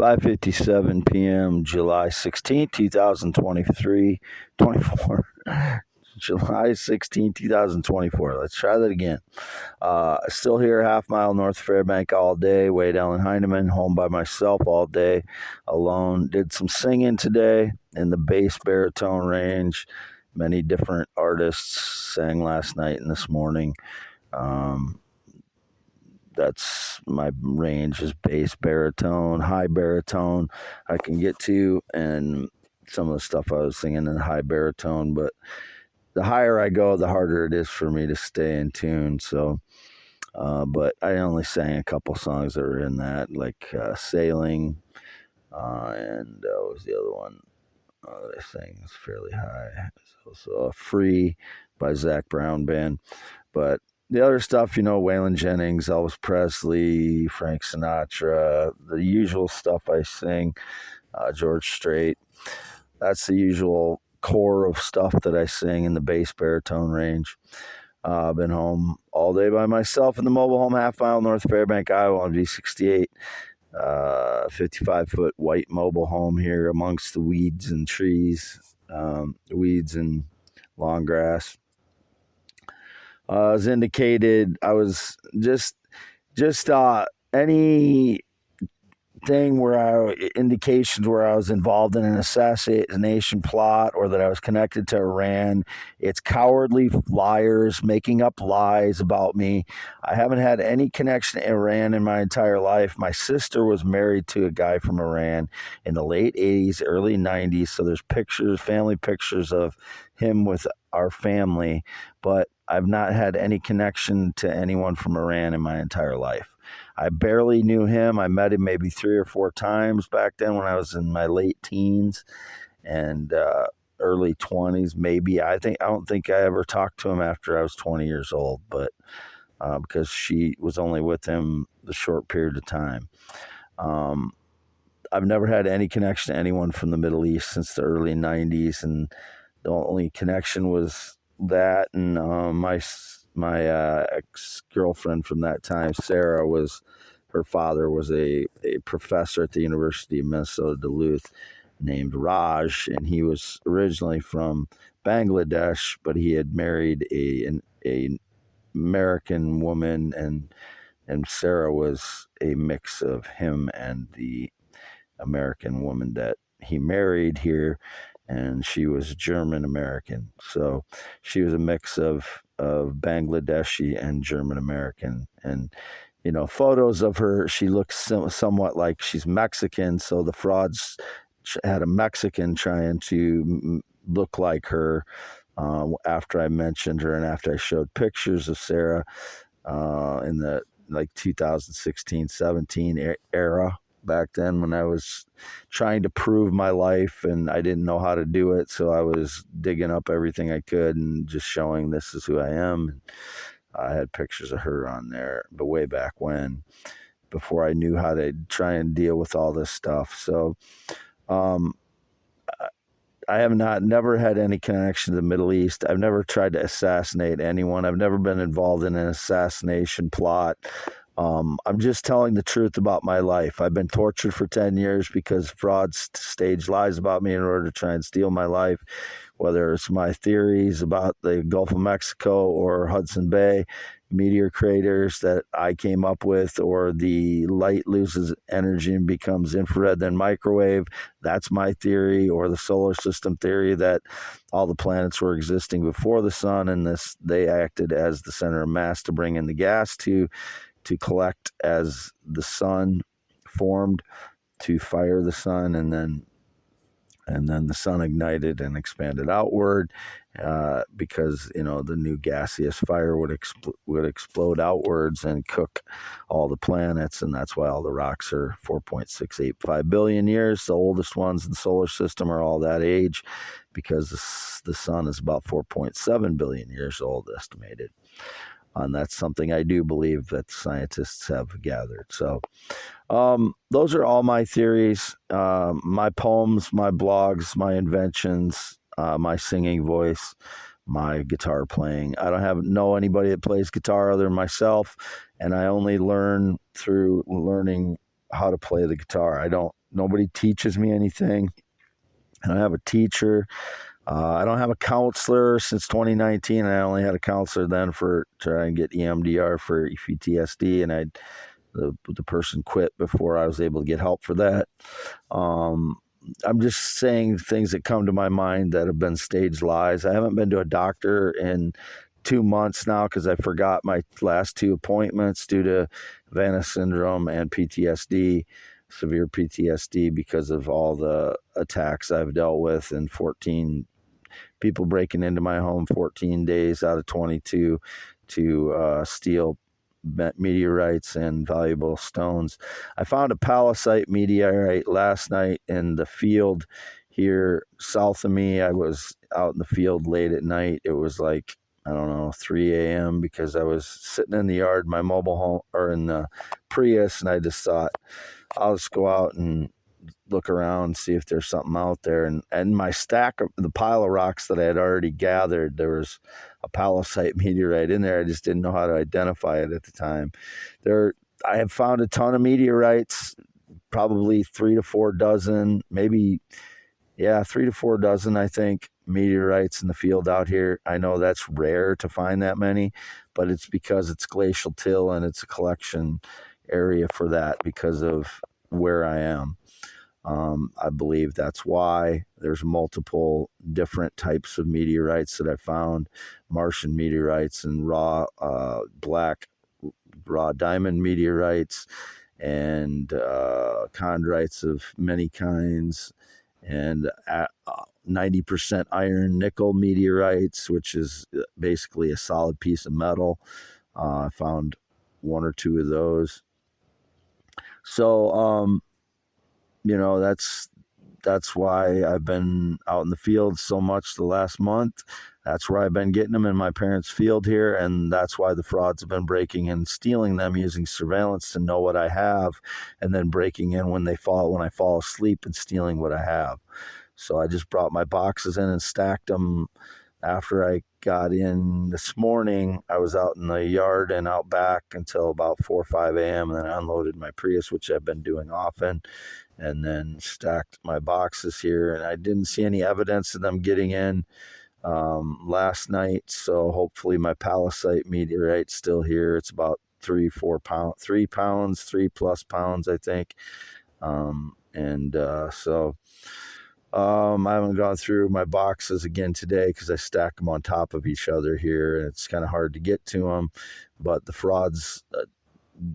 5:57 p.m. July 16th, 2023, 24. July 16, 2024. Let's try that again. Still here, half mile north of Fairbank all day. Wade Allen Heineman, home by myself all day, alone. Did some singing today in the bass baritone range. Many different artists sang last night and this morning. That's my range is bass baritone, high baritone I can get to, and some of the stuff I was singing in high baritone, but the higher I go, the harder it is for me to stay in tune. So, but I only sang a couple songs that were in that, like Sailing, and what was the other one that I sang? It's fairly high. So Free by Zach Brown Band. But the other stuff, Waylon Jennings, Elvis Presley, Frank Sinatra, the usual stuff I sing, George Strait. That's the usual core of stuff that I sing in the bass baritone range. I've been home all day by myself in the mobile home, half mile north of Fairbank, Iowa on V68. 55-foot white mobile home here amongst the weeds and trees, weeds and long grass. As indicated, I was just any thing indications where I was involved in an assassination plot or that I was connected to Iran. It's cowardly liars making up lies about me. I haven't had any connection to Iran in my entire life. My sister was married to a guy from Iran in the late 80s, early 90s. So there's family pictures of him with our family, but I've not had any connection to anyone from Iran in my entire life. I barely knew him. I met him maybe 3 or 4 times back then when I was in my late teens and early 20s, maybe. I don't think I ever talked to him after I was 20 years old, but because she was only with him the short period of time. I've never had any connection to anyone from the Middle East since the early 90s, and the only connection was that, and my ex-girlfriend from that time, Sarah, her father was a professor at the University of Minnesota Duluth named Raj, and he was originally from Bangladesh, but he had married an American woman, and Sarah was a mix of him and the American woman that he married here, and she was German American. So she was a mix of Bangladeshi and German American. And, photos of her, she looks somewhat like she's Mexican. So the frauds had a Mexican trying to look like her after I mentioned her and after I showed pictures of Sarah in the 2016, 17 era. Back then when I was trying to prove my life and I didn't know how to do it. So I was digging up everything I could and just showing this is who I am. And I had pictures of her on there, but way back when, before I knew how to try and deal with all this stuff. So I have never had any connection to the Middle East. I've never tried to assassinate anyone. I've never been involved in an assassination plot. I'm just telling the truth about my life. I've been tortured for 10 years because frauds stage lies about me in order to try and steal my life, whether it's my theories about the Gulf of Mexico or Hudson Bay meteor craters that I came up with, or the light loses energy and becomes infrared then microwave. That's my theory, or the solar system theory that all the planets were existing before the sun, and they acted as the center of mass to bring in the gas to collect as the sun formed to fire the sun, and then the sun ignited and expanded outward because the new gaseous fire would explode outwards and cook all the planets, and that's why all the rocks are 4.685 billion years. The oldest ones in the solar system are all that age because the sun is about 4.7 billion years old estimated. And that's something I do believe that scientists have gathered. So those are all my theories, my poems, my blogs, my inventions, my singing voice, my guitar playing. I don't know anybody that plays guitar other than myself, and I only learn through learning how to play the guitar. I don't Nobody teaches me anything. I don't have a teacher. I don't have a counselor since 2019. I only had a counselor then for trying to get EMDR for PTSD, and the person quit before I was able to get help for that. I'm just saying things that come to my mind that have been staged lies. I haven't been to a doctor in 2 months now because I forgot my last 2 appointments due to Havana syndrome and PTSD, severe PTSD, because of all the attacks I've dealt with, and 14 people breaking into my home 14 days out of 22 to steal meteorites and valuable stones. I found a palisite meteorite last night in the field here south of me. I was out in the field late at night. It was like, I don't know, 3 a.m. because I was sitting in the yard, my mobile home, or in the Prius, and I just thought, I'll just go out and look around, see if there's something out there. And my stack of the pile of rocks that I had already gathered, there was a palisite meteorite in there. I just didn't know how to identify it at the time. I have found a ton of meteorites, probably 3 to 4 dozen, maybe, 3 to 4 dozen, I think, meteorites in the field out here. I know that's rare to find that many, but it's because it's glacial till and it's a collection area for that because of where I am. I believe that's why there's multiple different types of meteorites that I found, Martian meteorites and black raw diamond meteorites, and chondrites of many kinds, and 90% iron nickel meteorites, which is basically a solid piece of metal. I found 1 or 2 of those. So, that's why I've been out in the field so much the last month. That's where I've been getting them, in my parents' field here, and that's why the frauds have been breaking and stealing them using surveillance to know what I have, and then breaking in when I fall asleep and stealing what I have. So I just brought my boxes in and stacked them. After I got in this morning, I was out in the yard and out back until about 4 or 5 a.m. and then I unloaded my Prius, which I've been doing often, and then stacked my boxes here. And I didn't see any evidence of them getting in last night, so hopefully my palisite meteorite's still here. It's about 3 pounds, 3+ pounds, I think. I haven't gone through my boxes again today because I stack them on top of each other here, and it's kind of hard to get to them. But the frauds,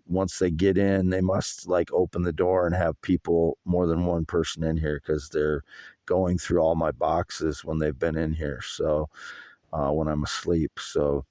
once they get in, they must open the door and have more than one person in here because they're going through all my boxes when they've been in here. So when I'm asleep. So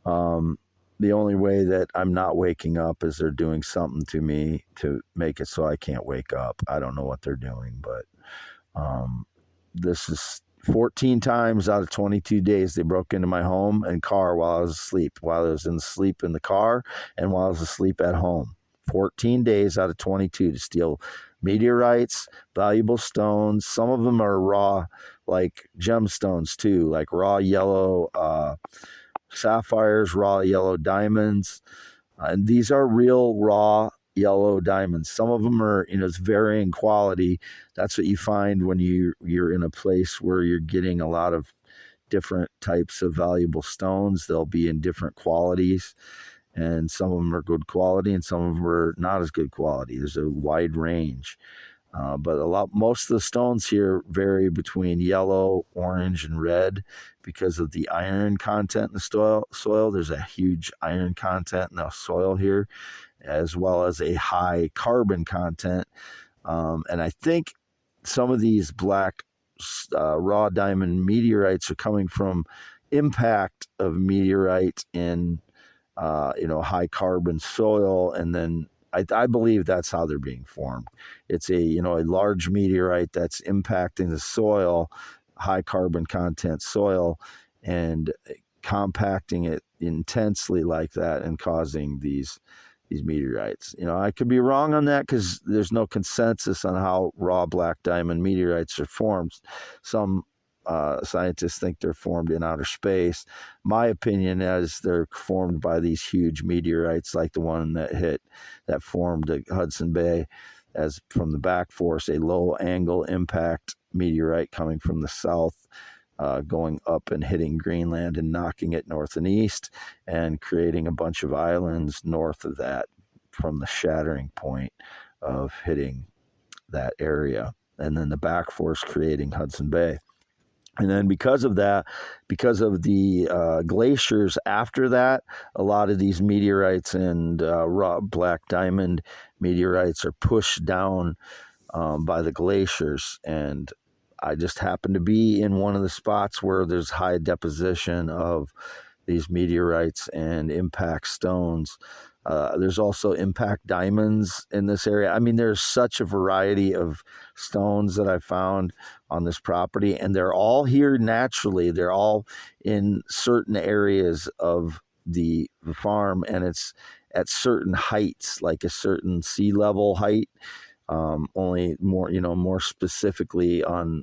the only way that I'm not waking up is they're doing something to me to make it so I can't wake up. I don't know what they're doing, but this is 14 times out of 22 days they broke into my home and car while I was asleep, while I was asleep in the car, and while I was asleep at home. 14 days out of 22 to steal meteorites, valuable stones. Some of them are raw, like gemstones too, like raw yellow sapphires, raw yellow diamonds. And these are real raw yellow diamonds. Some of them are, it's varying quality. That's what you find when you're in a place where you're getting a lot of different types of valuable stones. They'll be in different qualities, and some of them are good quality and some of them are not as good quality. There's a wide range. But most of the stones here vary between yellow, orange, and red because of the iron content in the soil. There's a huge iron content in the soil here, as well as a high carbon content. And I think some of these black raw diamond meteorites are coming from impact of meteorite in high carbon soil, and then I believe that's how they're being formed. It's a large meteorite that's impacting the soil, high carbon content soil, and compacting it intensely like that and causing these meteorites. I could be wrong on that because there's no consensus on how raw black diamond meteorites are formed. Some scientists think they're formed in outer space. My opinion is they're formed by these huge meteorites like the one that formed the Hudson Bay as from the back force, a low angle impact meteorite coming from the south, going up and hitting Greenland and knocking it north and east and creating a bunch of islands north of that from the shattering point of hitting that area. And then the back force creating Hudson Bay. And then because of that, because of the glaciers after that, a lot of these meteorites and raw black diamond meteorites are pushed down by the glaciers. And I just happen to be in one of the spots where there's high deposition of these meteorites and impact stones. There's also impact diamonds in this area. I mean, there's such a variety of stones that I found on this property, and they're all here naturally. They're all in certain areas of the farm, and it's at certain heights, like a certain sea level height. Only more specifically on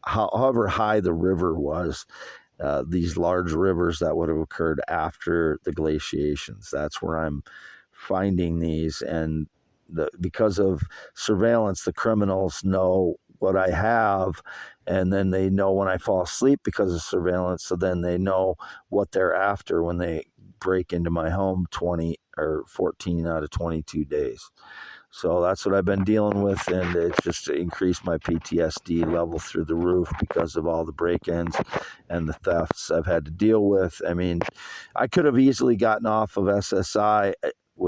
however high the river was. These large rivers that would have occurred after the glaciations. That's where I'm finding these. And because of surveillance, the criminals know what I have, and then they know when I fall asleep because of surveillance. So then they know what they're after when they break into my home 20 or 14 out of 22 days. So that's what I've been dealing with, and it just increased my PTSD level through the roof because of all the break-ins and the thefts I've had to deal with. I mean, I could have easily gotten off of SSI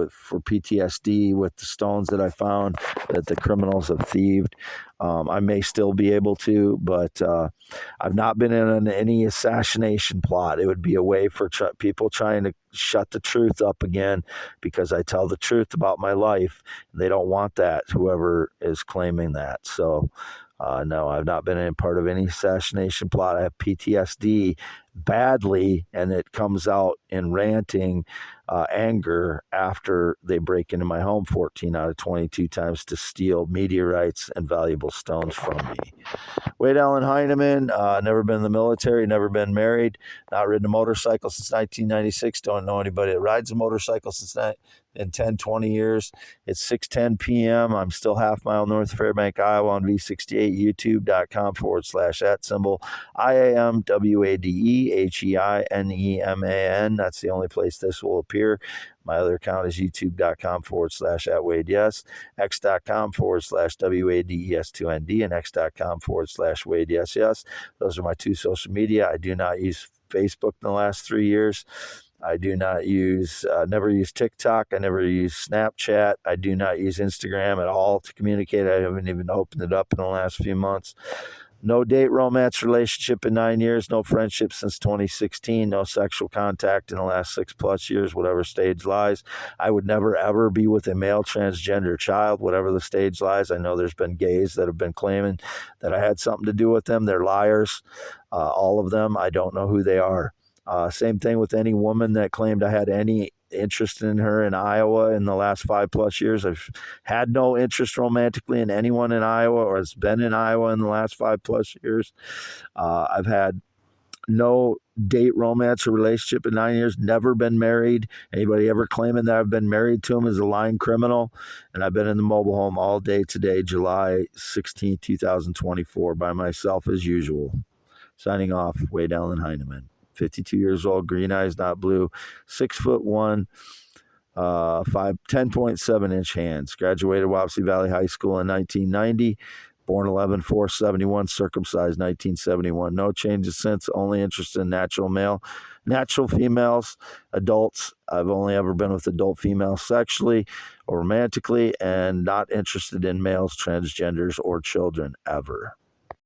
for PTSD with the stones that I found that the criminals have thieved. I may still be able to, but I've not been in any assassination plot. It would be a way for people trying to shut the truth up again because I tell the truth about my life. They don't want that, whoever is claiming that. So, no, I've not been in part of any assassination plot. I have PTSD badly, and it comes out in ranting anger after they break into my home 14 out of 22 times to steal meteorites and valuable stones from me. Wade Allen Heineman, never been in the military, never been married, not ridden a motorcycle since 1996. Don't know anybody that rides a motorcycle since in 10, 20 years. It's 6:10 p.m. I'm still half mile north of Fairbank, Iowa on V68, youtube.com/@ IAMWADEHEINEMAN. That's the only place this will appear. My other account is youtube.com/@WadeYes, x.com/WADES2ND, and x.com/WadeYesYes. Those are my two social media. I do not use Facebook in the last 3 years. I do not never use TikTok. I never use Snapchat. I do not use Instagram at all to communicate. I haven't even opened it up in the last few months. No date, romance, relationship in 9 years. No friendship since 2016. No sexual contact in the last 6+ years, whatever stage lies. I would never, ever be with a male transgender child, whatever the stage lies. I know there's been gays that have been claiming that I had something to do with them. They're liars. All of them. I don't know who they are. Same thing with any woman that claimed I had any interest in her in Iowa in the last 5+ years. I've had no interest romantically in anyone in Iowa or has been in Iowa in the last 5+ years. I've had no date, romance, or relationship in 9 years, never been married. Anybody ever claiming that I've been married to him is a lying criminal. And I've been in the mobile home all day today, July 16, 2024, by myself as usual. Signing off, Wade Allen Heineman. 52 years old, green eyes, not blue, 6'1", 10.7-inch hands. Graduated Wapsie Valley High School in 1990. Born 11/4/71, circumcised 1971. No changes since. Only interested in natural females, adults. I've only ever been with adult females sexually or romantically, and not interested in males, transgenders, or children ever.